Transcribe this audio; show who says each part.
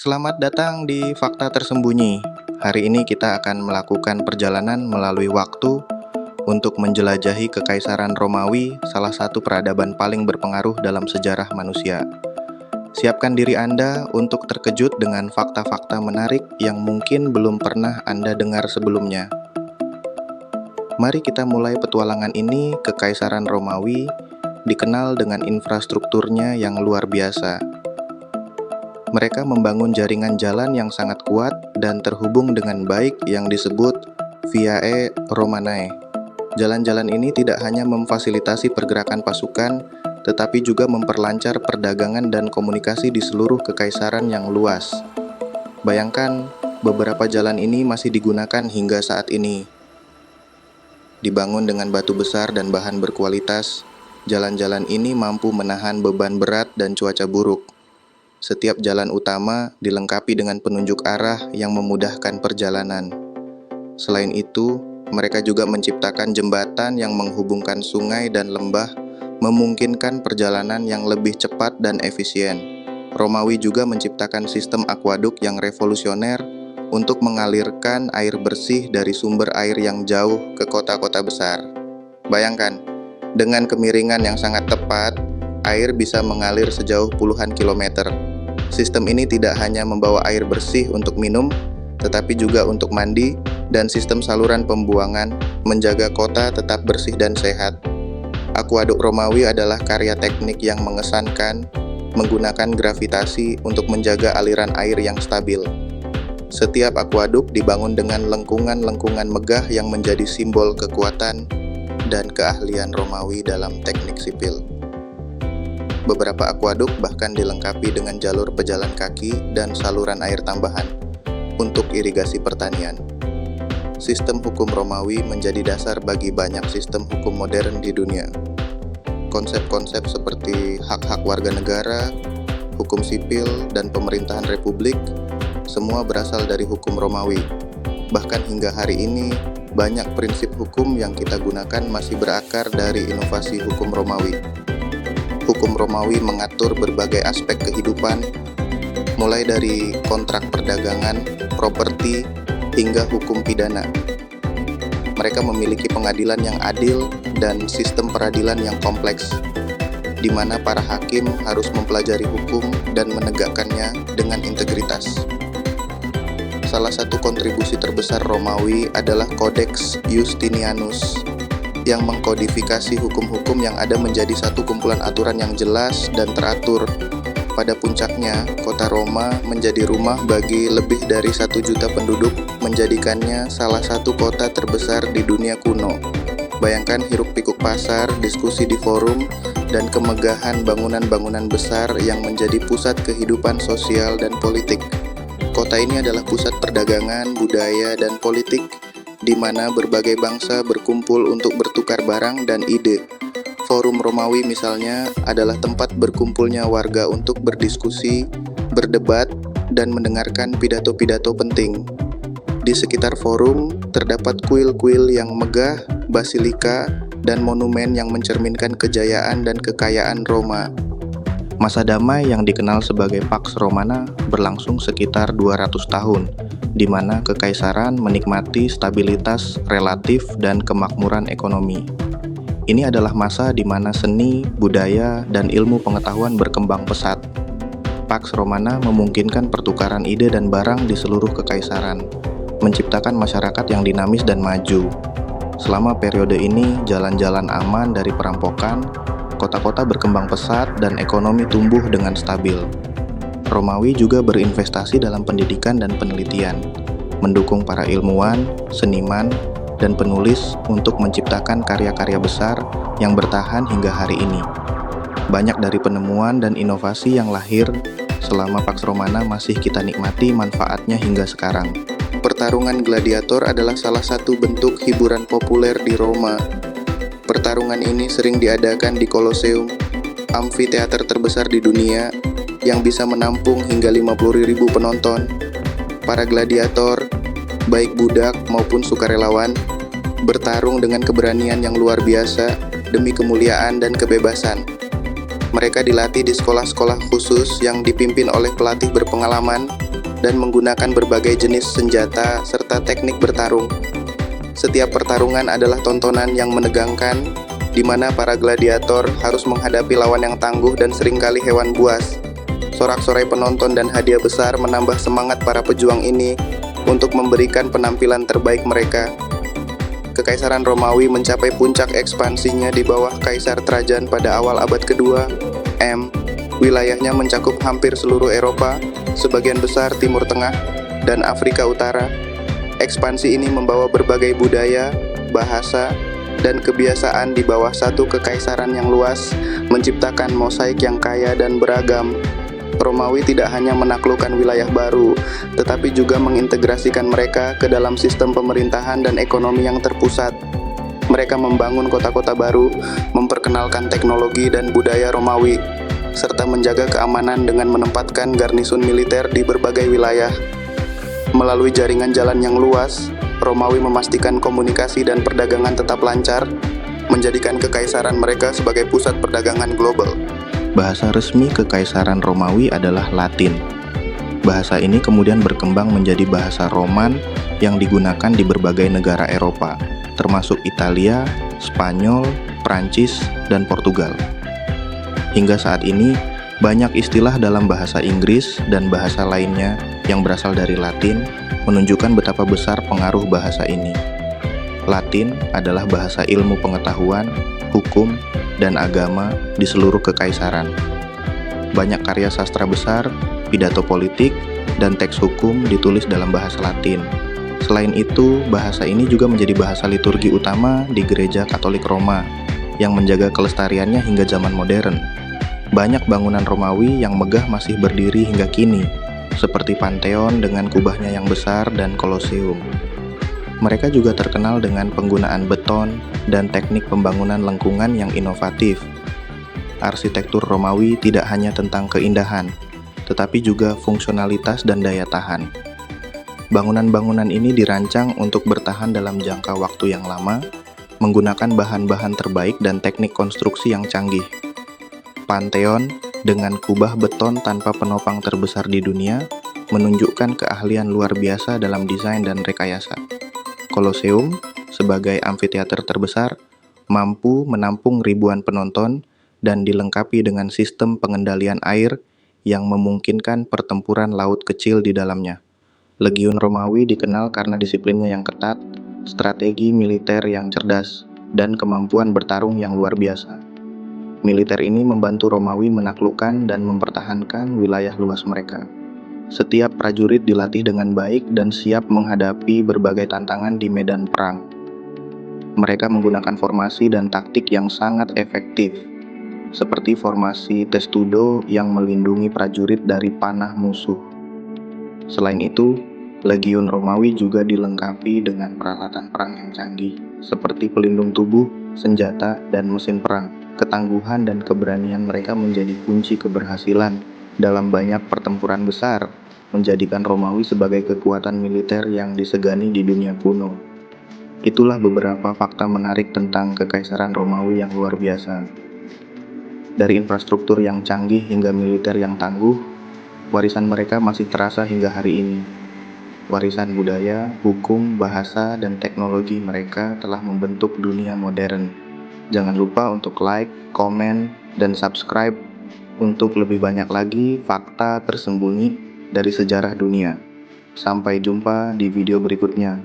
Speaker 1: Selamat datang di Fakta Tersembunyi. Hari ini kita akan melakukan perjalanan melalui waktu untuk menjelajahi Kekaisaran Romawi, salah satu peradaban paling berpengaruh dalam sejarah manusia. Siapkan diri Anda untuk terkejut dengan fakta-fakta menarik yang mungkin belum pernah Anda dengar sebelumnya. Mari kita mulai petualangan ini. Kekaisaran Romawi dikenal dengan infrastrukturnya yang luar biasa. Mereka membangun jaringan jalan yang sangat kuat dan terhubung dengan baik yang disebut Viae Romanae. Jalan-jalan ini tidak hanya memfasilitasi pergerakan pasukan, tetapi juga memperlancar perdagangan dan komunikasi di seluruh kekaisaran yang luas. Bayangkan, beberapa jalan ini masih digunakan hingga saat ini. Dibangun dengan batu besar dan bahan berkualitas, jalan-jalan ini mampu menahan beban berat dan cuaca buruk. Setiap jalan utama dilengkapi dengan penunjuk arah yang memudahkan perjalanan. Selain itu, mereka juga menciptakan jembatan yang menghubungkan sungai dan lembah, memungkinkan perjalanan yang lebih cepat dan efisien. Romawi juga menciptakan sistem akuaduk yang revolusioner untuk mengalirkan air bersih dari sumber air yang jauh ke kota-kota besar. Bayangkan, dengan kemiringan yang sangat tepat, air bisa mengalir sejauh puluhan kilometer. Sistem ini tidak hanya membawa air bersih untuk minum, tetapi juga untuk mandi, dan sistem saluran pembuangan menjaga kota tetap bersih dan sehat. Akuaduk Romawi adalah karya teknik yang mengesankan, menggunakan gravitasi untuk menjaga aliran air yang stabil. Setiap akuaduk dibangun dengan lengkungan-lengkungan megah yang menjadi simbol kekuatan dan keahlian Romawi dalam teknik sipil. Beberapa akuaduk bahkan dilengkapi dengan jalur pejalan kaki dan saluran air tambahan untuk irigasi pertanian. Sistem hukum Romawi menjadi dasar bagi banyak sistem hukum modern di dunia. Konsep-konsep seperti hak-hak warga negara, hukum sipil, dan pemerintahan republik semua berasal dari hukum Romawi. Bahkan hingga hari ini, banyak prinsip hukum yang kita gunakan masih berakar dari inovasi hukum Romawi. Hukum Romawi mengatur berbagai aspek kehidupan, mulai dari kontrak perdagangan, properti, hingga hukum pidana. Mereka memiliki pengadilan yang adil dan sistem peradilan yang kompleks, di mana para hakim harus mempelajari hukum dan menegakkannya dengan integritas. Salah satu kontribusi terbesar Romawi adalah Codex Justinianus, yang mengkodifikasi hukum-hukum yang ada menjadi satu kumpulan aturan yang jelas dan teratur. Pada puncaknya, kota Roma menjadi rumah bagi lebih dari 1 juta penduduk, menjadikannya salah satu kota terbesar di dunia kuno. Bayangkan hiruk-pikuk pasar, diskusi di forum, dan kemegahan bangunan-bangunan besar yang menjadi pusat kehidupan sosial dan politik. Kota ini adalah pusat perdagangan, budaya, dan politik, di mana berbagai bangsa berkumpul untuk bertukar barang dan ide. Forum Romawi misalnya adalah tempat berkumpulnya warga untuk berdiskusi, berdebat, dan mendengarkan pidato-pidato penting. Di sekitar forum terdapat kuil-kuil yang megah, basilika, dan monumen yang mencerminkan kejayaan dan kekayaan Roma. Masa damai yang dikenal sebagai Pax Romana berlangsung sekitar 200 tahun, di mana kekaisaran menikmati stabilitas relatif dan kemakmuran ekonomi. Ini adalah masa di mana seni, budaya, dan ilmu pengetahuan berkembang pesat. Pax Romana memungkinkan pertukaran ide dan barang di seluruh kekaisaran, menciptakan masyarakat yang dinamis dan maju. Selama periode ini, jalan-jalan aman dari perampokan, kota-kota berkembang pesat, dan ekonomi tumbuh dengan stabil. Romawi juga berinvestasi dalam pendidikan dan penelitian, mendukung para ilmuwan, seniman, dan penulis untuk menciptakan karya-karya besar yang bertahan hingga hari ini. Banyak dari penemuan dan inovasi yang lahir selama Pax Romana masih kita nikmati manfaatnya hingga sekarang. Pertarungan gladiator adalah salah satu bentuk hiburan populer di Roma. Pertarungan ini sering diadakan di Colosseum, amfiteater terbesar di dunia, yang bisa menampung hingga 50.000 penonton. Para gladiator, baik budak maupun sukarelawan, bertarung dengan keberanian yang luar biasa demi kemuliaan dan kebebasan. Mereka dilatih di sekolah-sekolah khusus yang dipimpin oleh pelatih berpengalaman dan menggunakan berbagai jenis senjata serta teknik bertarung. Setiap pertarungan adalah tontonan yang menegangkan, di mana para gladiator harus menghadapi lawan yang tangguh dan seringkali hewan buas. Sorak-sorai penonton dan hadiah besar menambah semangat para pejuang ini untuk memberikan penampilan terbaik mereka. Kekaisaran Romawi mencapai puncak ekspansinya di bawah Kaisar Trajan pada awal abad kedua M. Wilayahnya mencakup hampir seluruh Eropa, sebagian besar Timur Tengah, dan Afrika Utara. Ekspansi ini membawa berbagai budaya, bahasa, dan kebiasaan di bawah satu kekaisaran yang luas, menciptakan mosaik yang kaya dan beragam. Romawi tidak hanya menaklukkan wilayah baru, tetapi juga mengintegrasikan mereka ke dalam sistem pemerintahan dan ekonomi yang terpusat. Mereka membangun kota-kota baru, memperkenalkan teknologi dan budaya Romawi, serta menjaga keamanan dengan menempatkan garnisun militer di berbagai wilayah. Melalui jaringan jalan yang luas, Romawi memastikan komunikasi dan perdagangan tetap lancar, menjadikan kekaisaran mereka sebagai pusat perdagangan global. Bahasa resmi Kekaisaran Romawi adalah Latin. Bahasa ini kemudian berkembang menjadi bahasa Roman yang digunakan di berbagai negara Eropa, termasuk Italia, Spanyol, Prancis, dan Portugal. Hingga saat ini, banyak istilah dalam bahasa Inggris dan bahasa lainnya yang berasal dari Latin menunjukkan betapa besar pengaruh bahasa ini. Latin adalah bahasa ilmu pengetahuan, hukum, dan agama di seluruh kekaisaran. Banyak karya sastra besar, pidato politik, dan teks hukum ditulis dalam bahasa Latin. Selain itu, bahasa ini juga menjadi bahasa liturgi utama di Gereja Katolik Roma yang menjaga kelestariannya hingga zaman modern. Banyak bangunan Romawi yang megah masih berdiri hingga kini, seperti Pantheon dengan kubahnya yang besar dan Kolosium. Mereka juga terkenal dengan penggunaan beton dan teknik pembangunan lengkungan yang inovatif. Arsitektur Romawi tidak hanya tentang keindahan, tetapi juga fungsionalitas dan daya tahan. Bangunan-bangunan ini dirancang untuk bertahan dalam jangka waktu yang lama, menggunakan bahan-bahan terbaik dan teknik konstruksi yang canggih. Pantheon dengan kubah beton tanpa penopang terbesar di dunia menunjukkan keahlian luar biasa dalam desain dan rekayasa. Kolosium sebagai amfiteater terbesar mampu menampung ribuan penonton dan dilengkapi dengan sistem pengendalian air yang memungkinkan pertempuran laut kecil di dalamnya. Legiun Romawi dikenal karena disiplinnya yang ketat, strategi militer yang cerdas, dan kemampuan bertarung yang luar biasa. Militer ini membantu Romawi menaklukkan dan mempertahankan wilayah luas mereka. Setiap prajurit dilatih dengan baik dan siap menghadapi berbagai tantangan di medan perang. Mereka menggunakan formasi dan taktik yang sangat efektif, seperti formasi testudo yang melindungi prajurit dari panah musuh. Selain itu, Legiun Romawi juga dilengkapi dengan peralatan perang yang canggih, seperti pelindung tubuh, senjata, dan mesin perang. Ketangguhan dan keberanian mereka menjadi kunci keberhasilan dalam banyak pertempuran besar, menjadikan Romawi sebagai kekuatan militer yang disegani di dunia kuno. Itulah beberapa fakta menarik tentang Kekaisaran Romawi yang luar biasa. Dari infrastruktur yang canggih hingga militer yang tangguh, warisan mereka masih terasa hingga hari ini. Warisan budaya, hukum, bahasa, dan teknologi mereka telah membentuk dunia modern. Jangan lupa untuk like, komen, dan subscribe untuk lebih banyak lagi fakta tersembunyi dari sejarah dunia. Sampai jumpa di video berikutnya.